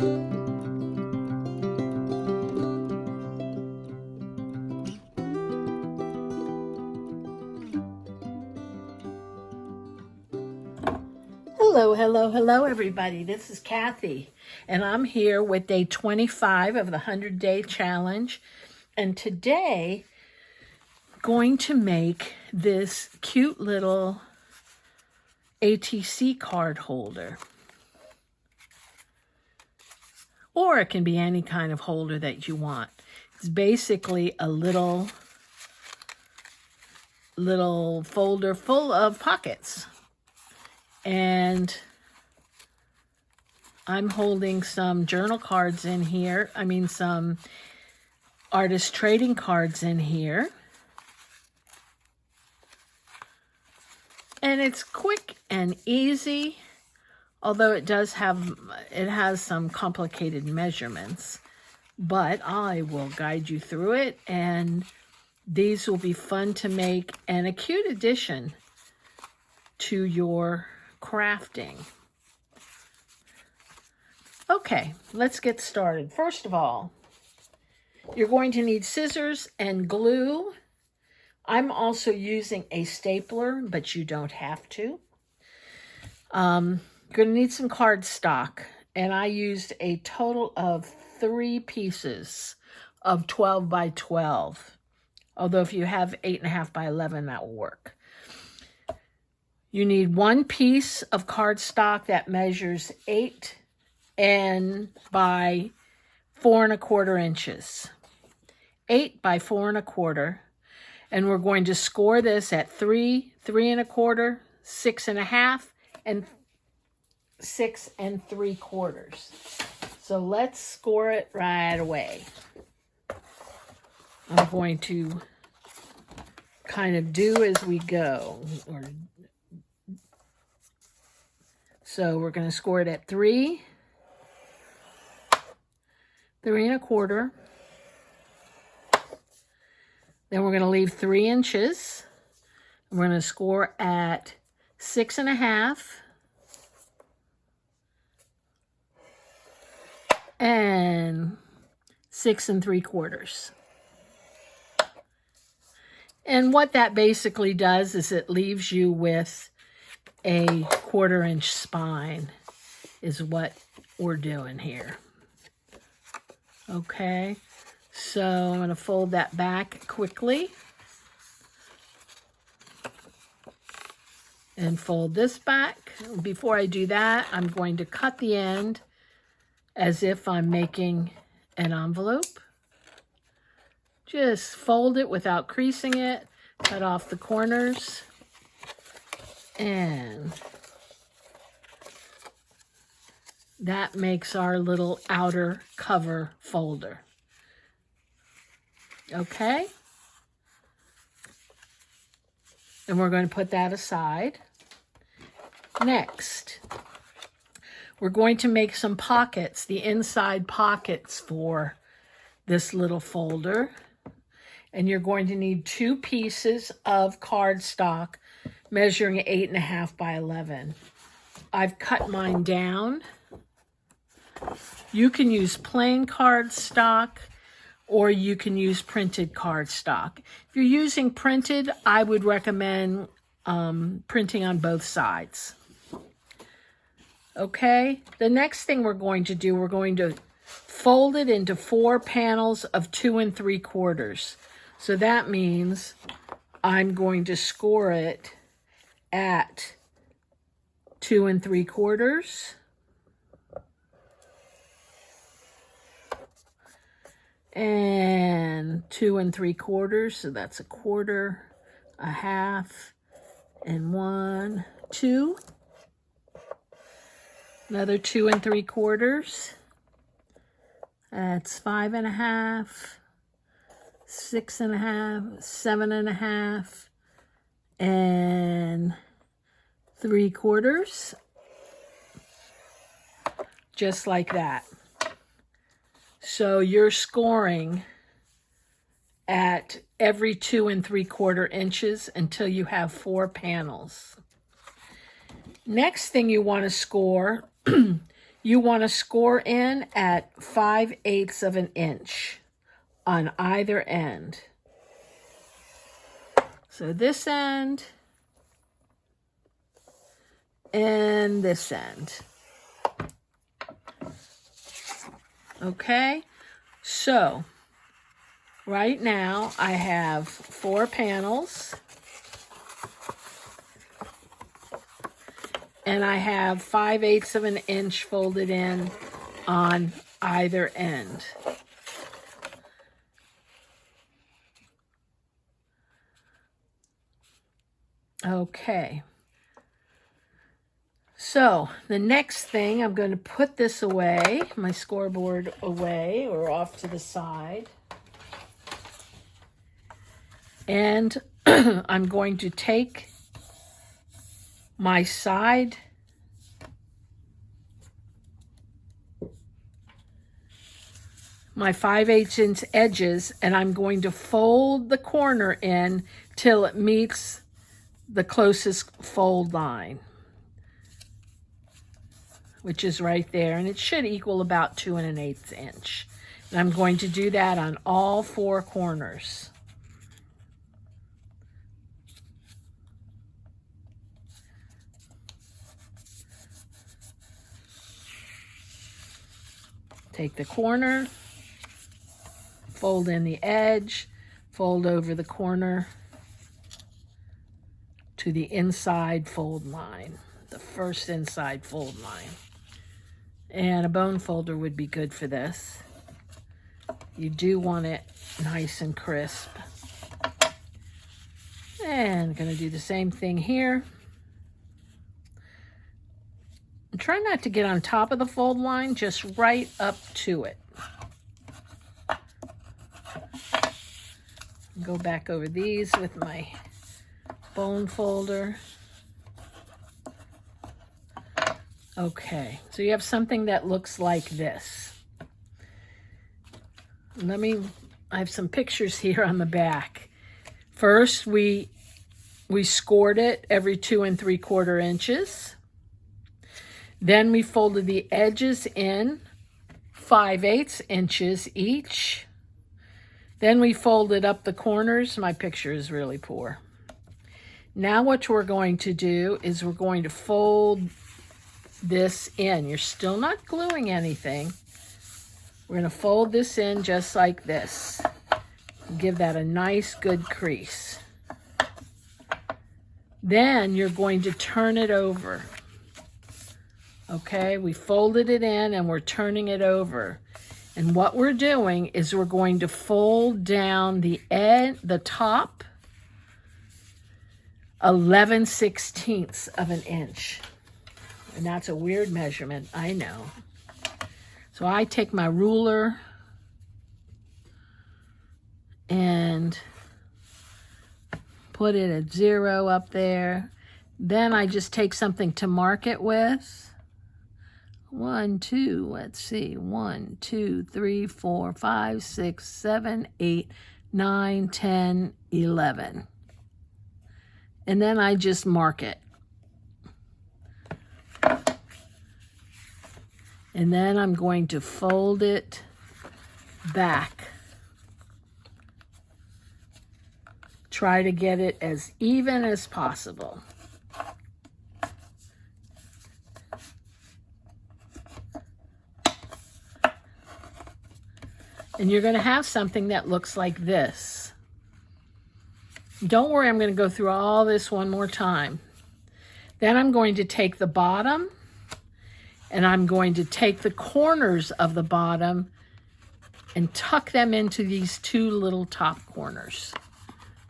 Hello, hello, hello, everybody. This is Kathy, and I'm here with day 25 of the 100-day challenge. And today, I'm going to make this cute little ATC card holder. Or it can be any kind of holder that you want. It's basically a little folder full of pockets. And I'm holding some journal cards in here. Some artist trading cards in here. And it's quick and easy, although it has some complicated measurements. But I will guide you through it, and these will be fun to make and a cute addition to your crafting. Okay, let's get started. First of all, you're going to need scissors and glue. I'm also using a stapler, but you don't have to. You're going to need some cardstock, and I used a total of 3 pieces of 12 by 12. Although if you have 8.5 by 11, that will work. You need 1 piece of cardstock that measures 8 by 4 1/4 inches. 8 by 4 1/4. And we're going to score this at 3, 3 1/4, 6 1/2, and 6 3/4. So let's score it right away. I'm going to kind of do as we go. So we're going to score it at 3, 3 1/4. Then we're going to leave 3 inches. We're going to score at 6 1/2 and 6 3/4. And what that basically does is it leaves you with a 1/4 inch spine is what we're doing here. Okay, so I'm going to fold that back quickly and fold this back. Before I do that, I'm going to cut the end as if I'm making an envelope. Just fold it without creasing it, cut off the corners, and that makes our little outer cover folder. Okay? And we're going to put that aside. Next, we're going to make some pockets, the inside pockets for this little folder. And you're going to need 2 pieces of cardstock measuring 8.5 by 11. I've cut mine down. You can use plain cardstock or you can use printed cardstock. If you're using printed, I would recommend printing on both sides. Okay, the next thing we're going to do, we're going to fold it into 4 panels of 2 3/4. So that means I'm going to score it at 2 3/4. And 2 3/4, so that's 1/4, 1/2, and 1, 2. Another 2 3/4. That's 5 1/2, 6 1/2, 7 1/2, and 3/4. Just like that. So you're scoring at every 2 3/4 inches until you have 4 panels. Next thing you want to score, You want to score in at 5/8 of an inch on either end. So this end and this end. Okay, so right now I have 4 panels and I have 5/8 of an inch folded in on either end. Okay. So the next thing, I'm going to put this away, my scoreboard away or off to the side. And I'm going to take my side my 5/8 inch edges, and I'm going to fold the corner in till it meets the closest fold line, which is right there, and it should equal about 2 1/8 inch. And I'm going to do that on all 4 corners. Take the corner, fold in the edge, fold over the corner to the inside fold line, the first inside fold line. And a bone folder would be good for this. You do want it nice and crisp. And I'm going to do the same thing here. And try not to get on top of the fold line, just right up to it. Go back over these with my bone folder. Okay, so you have something that looks like this. I have some pictures here on the back. First, we scored it every 2 3/4 inches. Then we folded the edges in 5/8 inches each. Then we folded up the corners. My picture is really poor. Now what we're going to do is we're going to fold this in. You're still not gluing anything. We're going to fold this in just like this. Give that a nice good crease. Then you're going to turn it over. Okay, we folded it in and we're turning it over. And what we're doing is we're going to fold down the top 11/16 of an inch. And that's a weird measurement, I know. So I take my ruler and put it at 0 up there. Then I just take something to mark it with. 1, 2, let's see, 1, 2, 3, 4, 5, 6, 7, 8, 9, 10, 11. And then I just mark it. And then I'm going to fold it back. Try to get it as even as possible. And you're going to have something that looks like this. Don't worry, I'm going to go through all this one more time. Then I'm going to take the bottom and I'm going to take the corners of the bottom and tuck them into these 2 little top corners,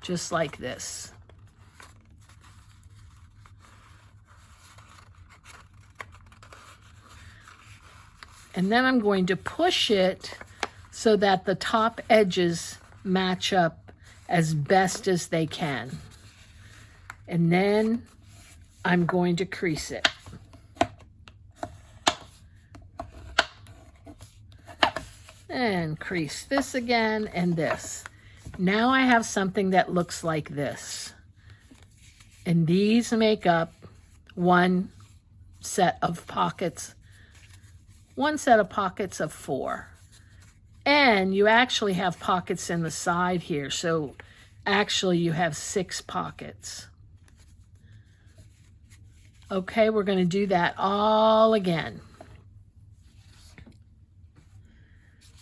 just like this. And then I'm going to push it so that the top edges match up as best as they can. And then I'm going to crease it. And crease this again and this. Now I have something that looks like this. And these make up one set of pockets one set of pockets of 4. And you actually have pockets in the side here, so actually you have 6 pockets. Okay, we're going to do that all again.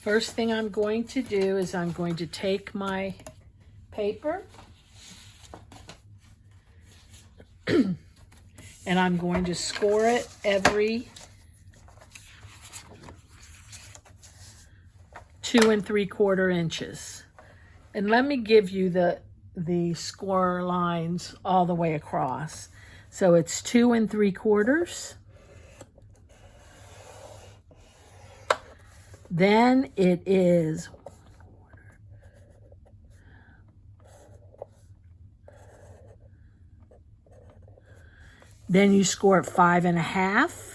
First thing I'm going to do is I'm going to take my paper and I'm going to score it every 2 3/4 inches. And let me give you the score lines all the way across. So it's 2 3/4. Then it is then you score at 5 1/2.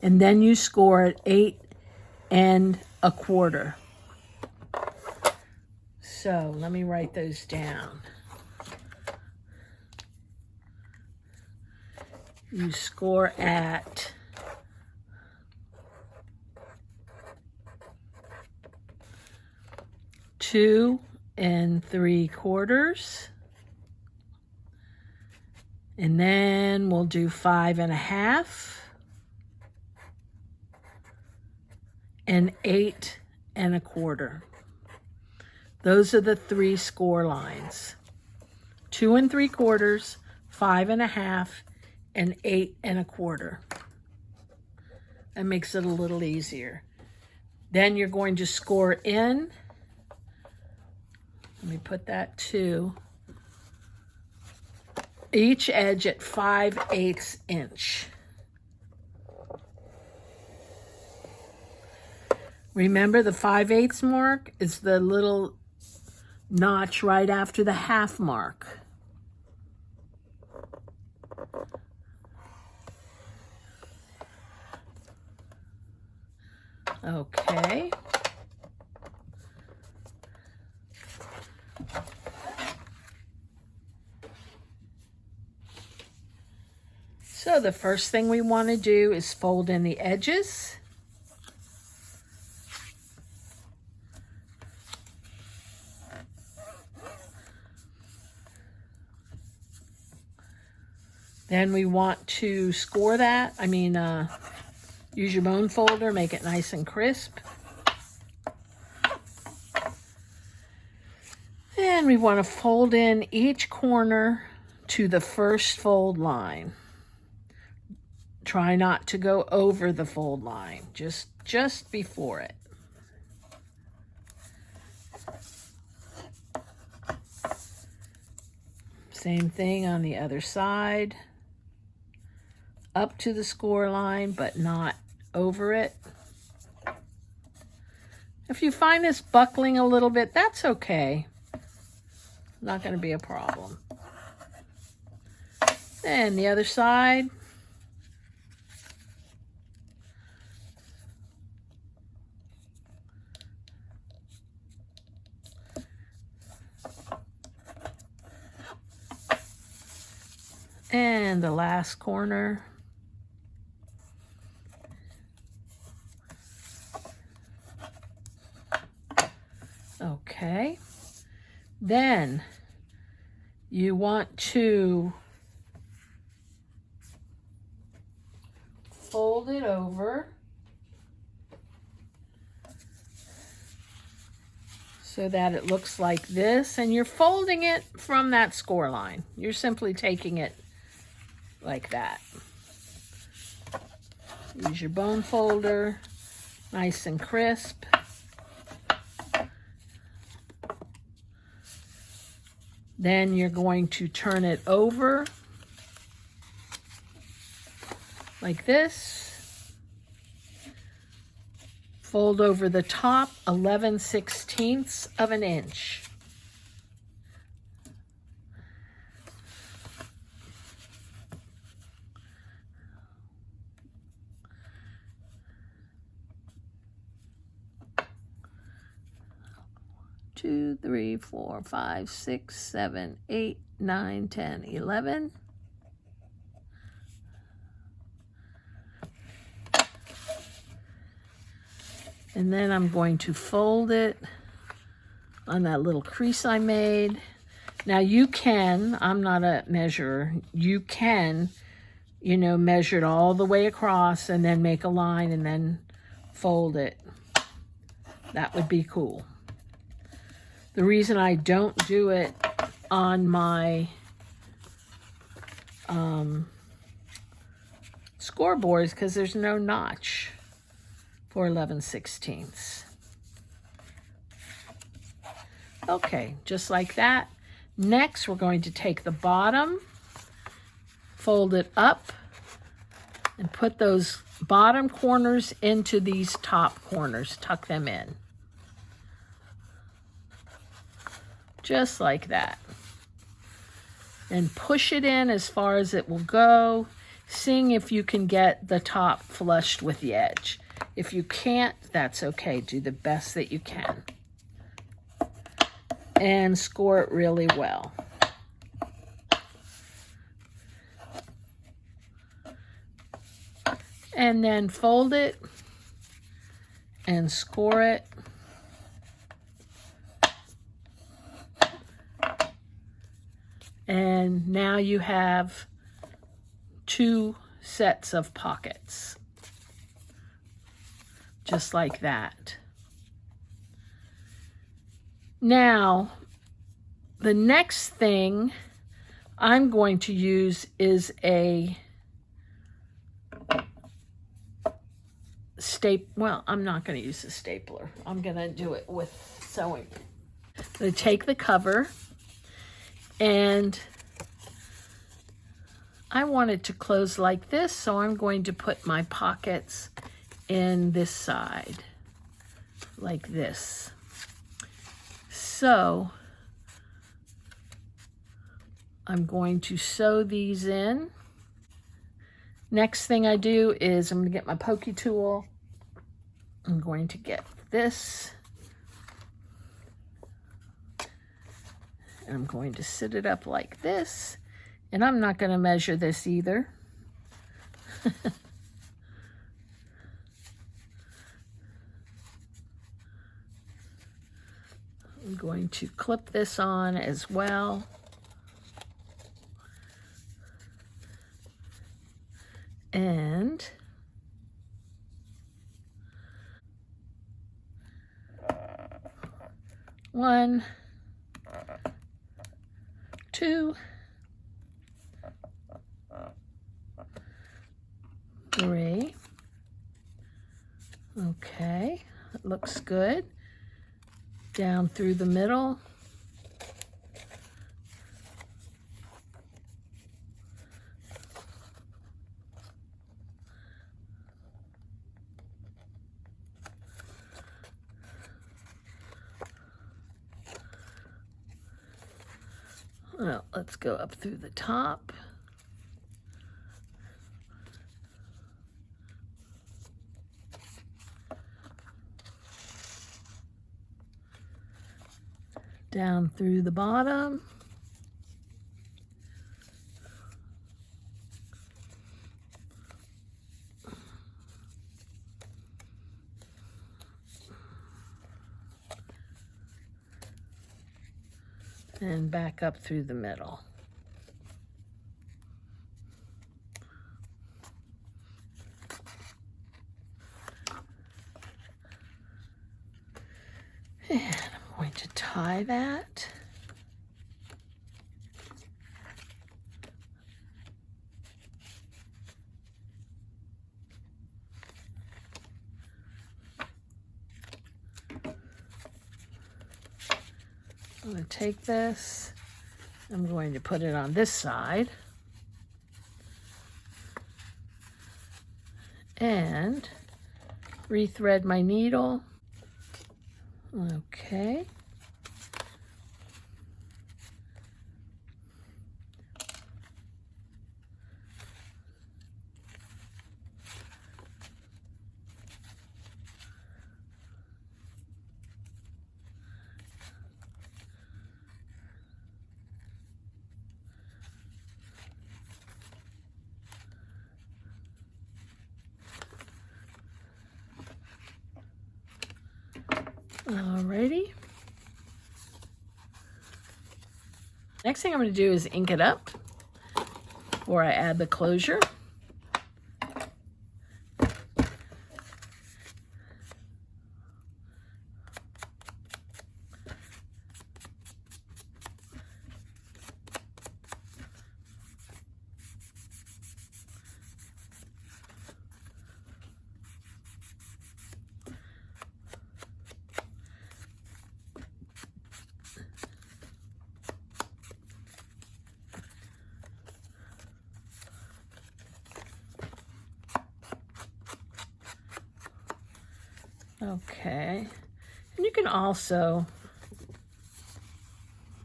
And then you score at 8 1/4. So let me write those down. You score at 2 3/4, and then we'll do 5 1/2 and 8 1/4. Those are the 3 score lines: 2 3/4, 5 1/2, and 8 1/4. That makes it a little easier. Then you're going to score in. Let me put that 2. Each edge at 5/8 inch. Remember, the 5/8 mark is the little notch right after the half mark. Okay. So the first thing we want to do is fold in the edges. Then we want to score that. Use your bone folder, make it nice and crisp. And we want to fold in each corner to the first fold line. Try not to go over the fold line, just before it. Same thing on the other side. Up to the score line, but not over it. If you find this buckling a little bit, that's okay. Not going to be a problem. And the other side. And the last corner. Okay. Then you want to fold it over so that it looks like this, and you're folding it from that score line. You're simply taking it like that. Use your bone folder, nice and crisp. Then you're going to turn it over like this. Fold over the top 11/16 of an inch. 2, 3, 4, 5, 6, 7, 8, 9, 10, 11. And then I'm going to fold it on that little crease I made. Now you can, I'm not a measurer, you can, you know, measure it all the way across and then make a line and then fold it. That would be cool. The reason I don't do it on my scoreboard is because there's no notch for 11/16. Okay, just like that. Next, we're going to take the bottom, fold it up, and put those bottom corners into these top corners. Tuck them in. Just like that. And push it in as far as it will go, seeing if you can get the top flushed with the edge. If you can't, that's okay. Do the best that you can. And score it really well. And then fold it and score it. And now you have 2 sets of pockets. Just like that. Now, the next thing I'm going to use is a well, I'm not going to use a stapler. I'm going to do it with sewing. I'm going to take the cover, and I want it to close like this, so I'm going to put my pockets in this side, like this. So I'm going to sew these in. Next thing I do is I'm going to get my pokey tool. I'm going to get this. And I'm going to sit it up like this. And I'm not going to measure this either. I'm going to clip this on as well. And one, 2, 3. Okay, it looks good. Down through the middle. Well, let's go up through the top. Down through the bottom. And back up through the middle. And I'm going to tie that. I'm going to take this, I'm going to put it on this side, and rethread my needle. Okay. Alrighty. Next thing I'm going to do is ink it up before I add the closure. Okay, and you can also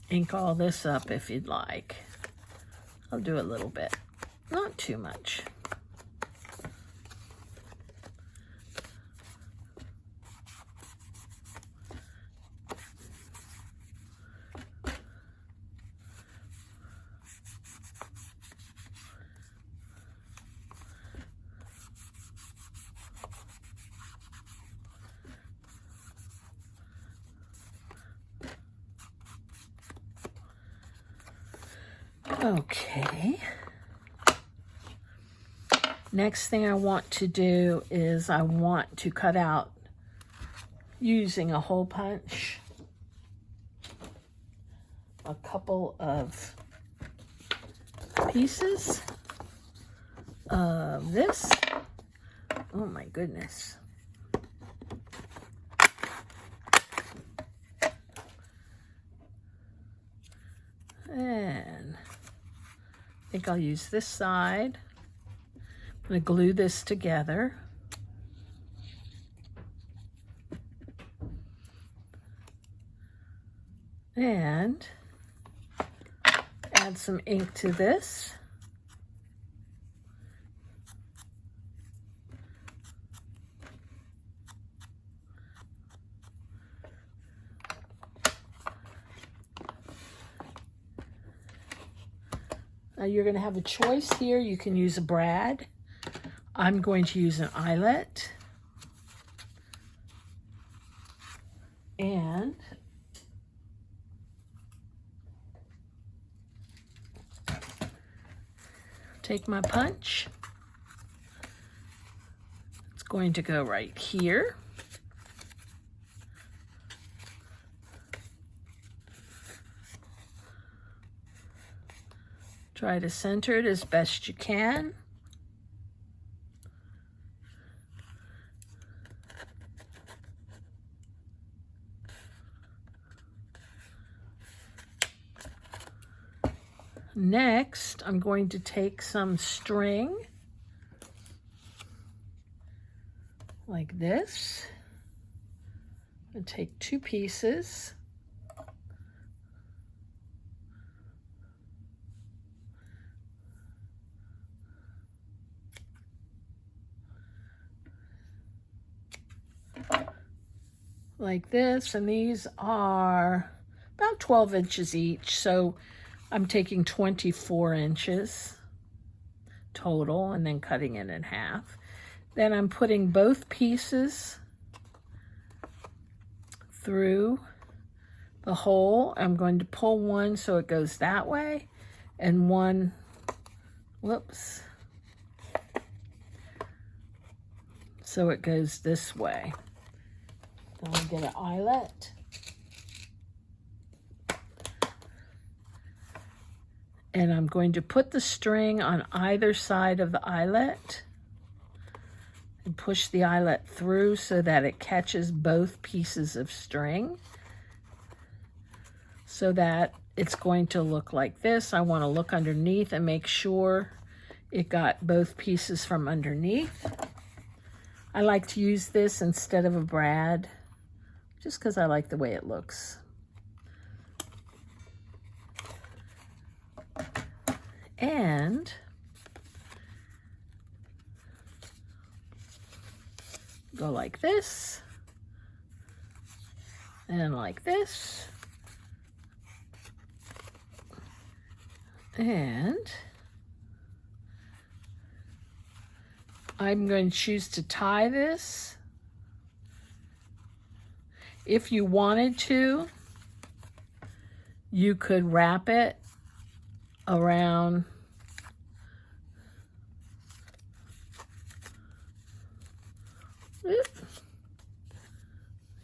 ink all this up if you'd like. I'll do a little bit, not too much. Okay. Next thing I want to do is I want to cut out, using a hole punch, a couple of pieces of this. Oh my goodness. And I think I'll use this side. I'm going to glue this together. And add some ink to this. Now you're going to have a choice here. You can use a brad. I'm going to use an eyelet. And take my punch. It's going to go right here. Try to center it as best you can. Next, I'm going to take some string like this and take 2 pieces. Like this, and these are about 12 inches each, so I'm taking 24 inches total and then cutting it in half. Then I'm putting both pieces through the hole. I'm going to pull one so it goes that way, and one, whoops, so it goes this way. Then I'll get an eyelet. And I'm going to put the string on either side of the eyelet and push the eyelet through so that it catches both pieces of string, so that it's going to look like this. I want to look underneath and make sure it got both pieces from underneath. I like to use this instead of a brad, just because I like the way it looks. And go like this, and like this, and I'm going to choose to tie this. If you wanted to, you could wrap it around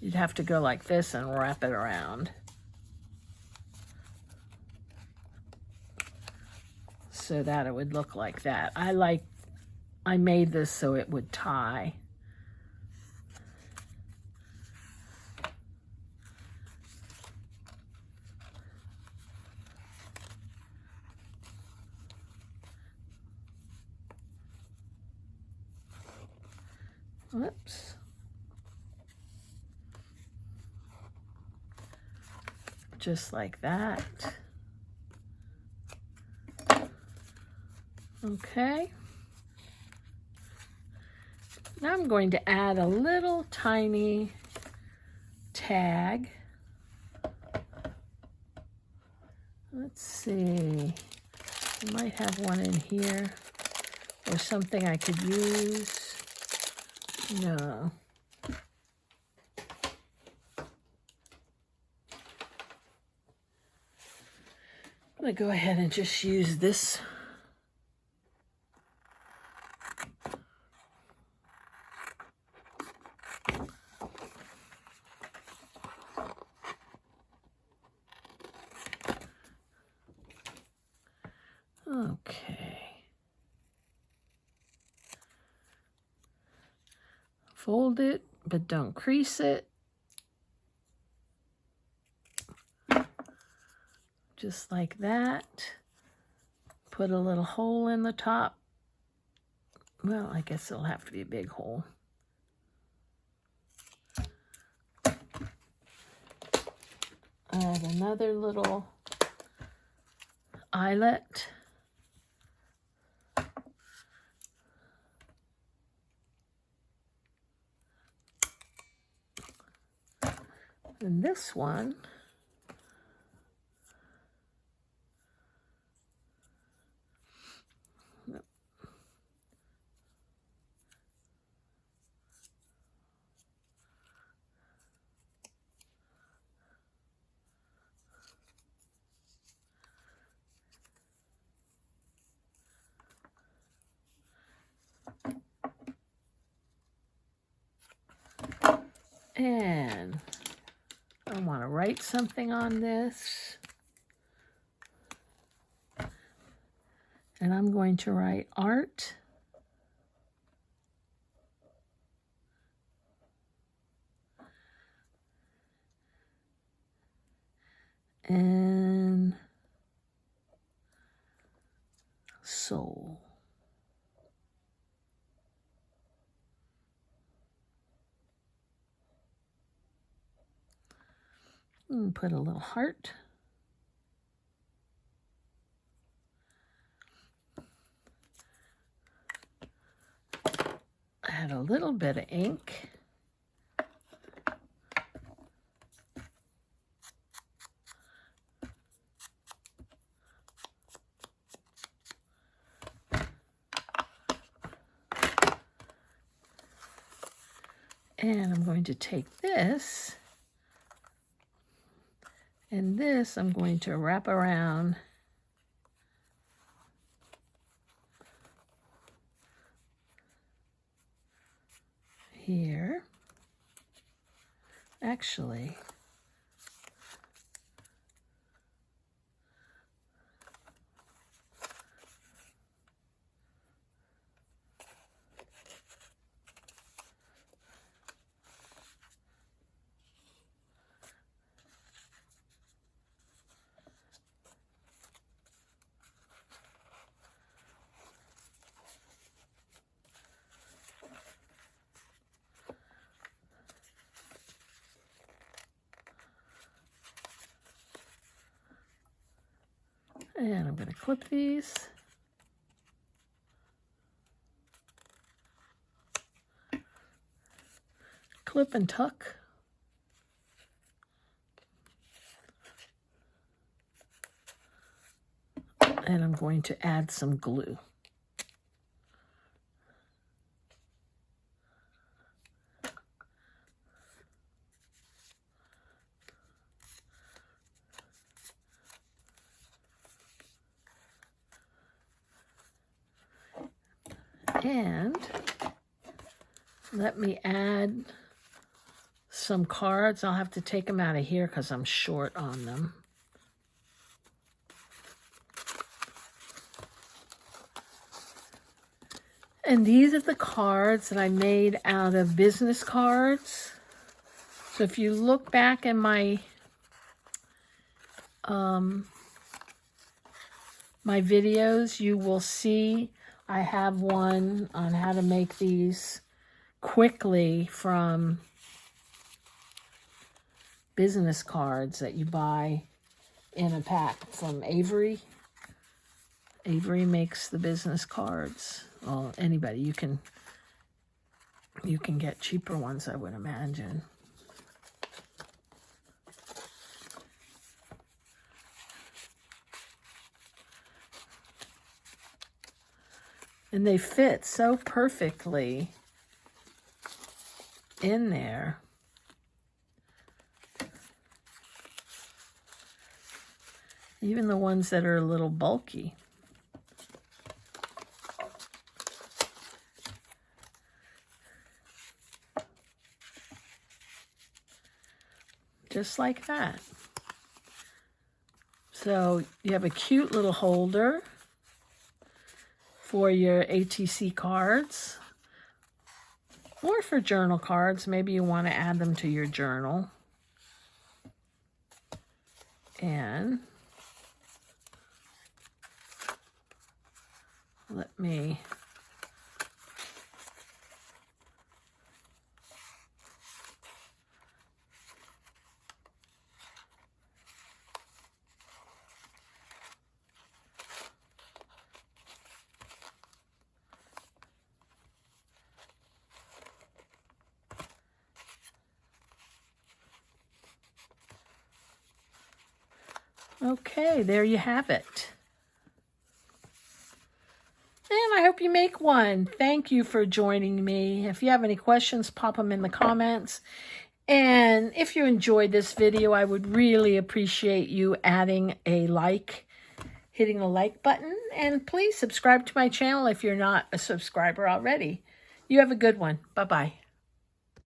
you'd have to go like this and wrap it around. So that it would look like that. I made this so it would tie. Whoops. Just like that. Okay. Now I'm going to add a little tiny tag. Let's see. I might have one in here or something I could use. No. I'm going to go ahead and just use this. Okay. Fold it, but don't crease it. Just like that. Put a little hole in the top. Well, I guess it'll have to be a big hole. Add another little eyelet. And this one, and I want to write something on this. And I'm going to write art. And soul. And put a little heart. Add a little bit of ink. And I'm going to take this, and this I'm going to wrap around here. Actually, and I'm going to clip these. Clip and tuck. And I'm going to add some glue. And let me add some cards. I'll have to take them out of here because I'm short on them. And these are the cards that I made out of business cards. So if you look back in my my videos, you will see I have one on how to make these quickly from business cards that you buy in a pack from Avery. Avery makes the business cards. Well, anybody, you can get cheaper ones, I would imagine. And they fit so perfectly in there. Even the ones that are a little bulky. Just like that. So you have a cute little holder for your ATC cards, or for journal cards. Maybe you want to add them to your journal. And let me okay, there you have it. And I hope you make one. Thank you for joining me. If you have any questions, pop them in the comments. And if you enjoyed this video, I would really appreciate you adding a like, hitting the like button. And please subscribe to my channel if you're not a subscriber already. You have a good one. Bye-bye.